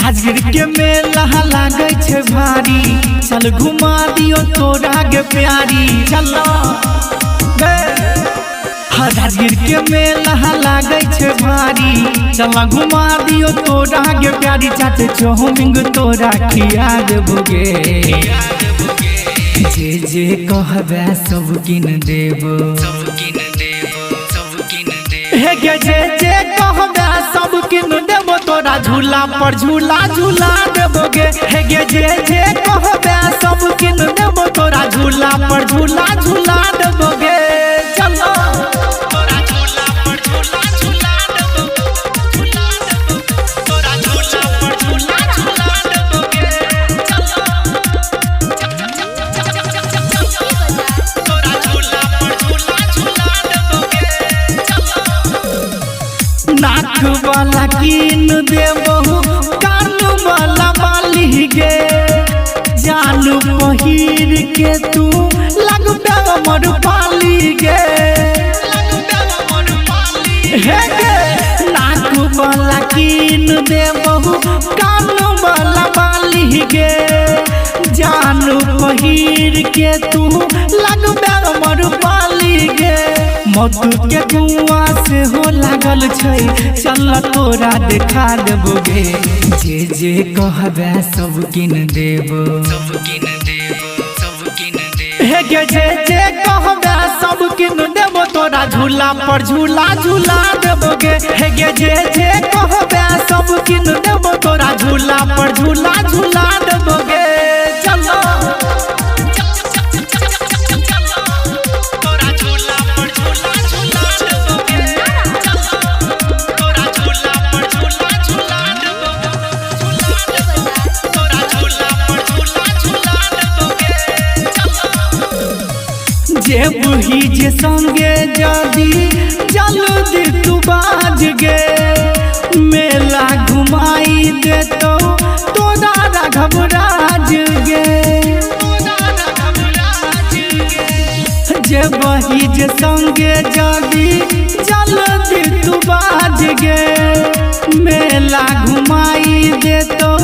राजगीर के मेला लागे छे भारी, चल घुमा दियो तोरा गे प्यारी। चलो राजगीर के मेला लागे छे भारी, चल घुमा दियो तोरा गे प्यारी। चाट चौमिंग तोरा खिया देबोगे, जे जे कहबे सब किन देबो। हे गे जे जे कहबे सब किन देबो, तोरा झूला पर झूला झूला देबोगे। हे गे जे जे कहबे सब किन देबो, तोरा झूला पर झूला झूला देबोगे। चलो तोरा झूला पर झूला झूला देबोगे, तोरा झूला पर झूला झूला देबोगे। चलो तोरा झूला पर झूला झूला देबोगे। नाक वाला कीन देबो, कान वाला बाली गे, जानू पहिर के तू लगबे मोर पाली गे। हे गे नाक वाला कीन देबो, कान वाला बाली गे, जानू पहिर के तू लगबे मोर पाली गे। मधु के कुआ से हो लागल छै, चल तोरा देखा देबोगे। जे जे कहबे सब किन देबो, हे गे जे जे कहबे सब किन देबो, तोरा झूला पर झूला झूला देबोगे। हे गे जे जे कहबे सब किन देबो, तोरा झूला पर झूला झूला देबोगे। चलो जे बुही जे संगे जदी जल्दी तू बाज गे, मेला घुमाई दे तो तोरा घबराज गे। जे बही जे संगे जदी जल्दी तू बाज गे, मेला घुमाई दे तो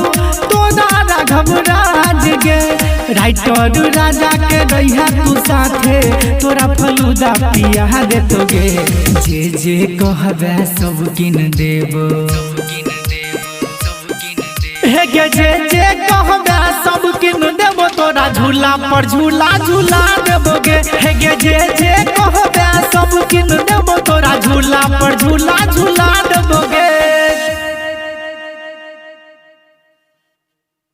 तोरा घबराज गे। राइटर राजा के रहिया तू साथे, तोरा फलूदा पिया देतोगे। जे जे कहबे सब किन देबो, हे गे जे जे कहबे सब किन देबो, तोरा झूला पर झूला झूला देबोगे। हे गे जे जे कहबे सब किन देबो, तोरा झूला पर झूला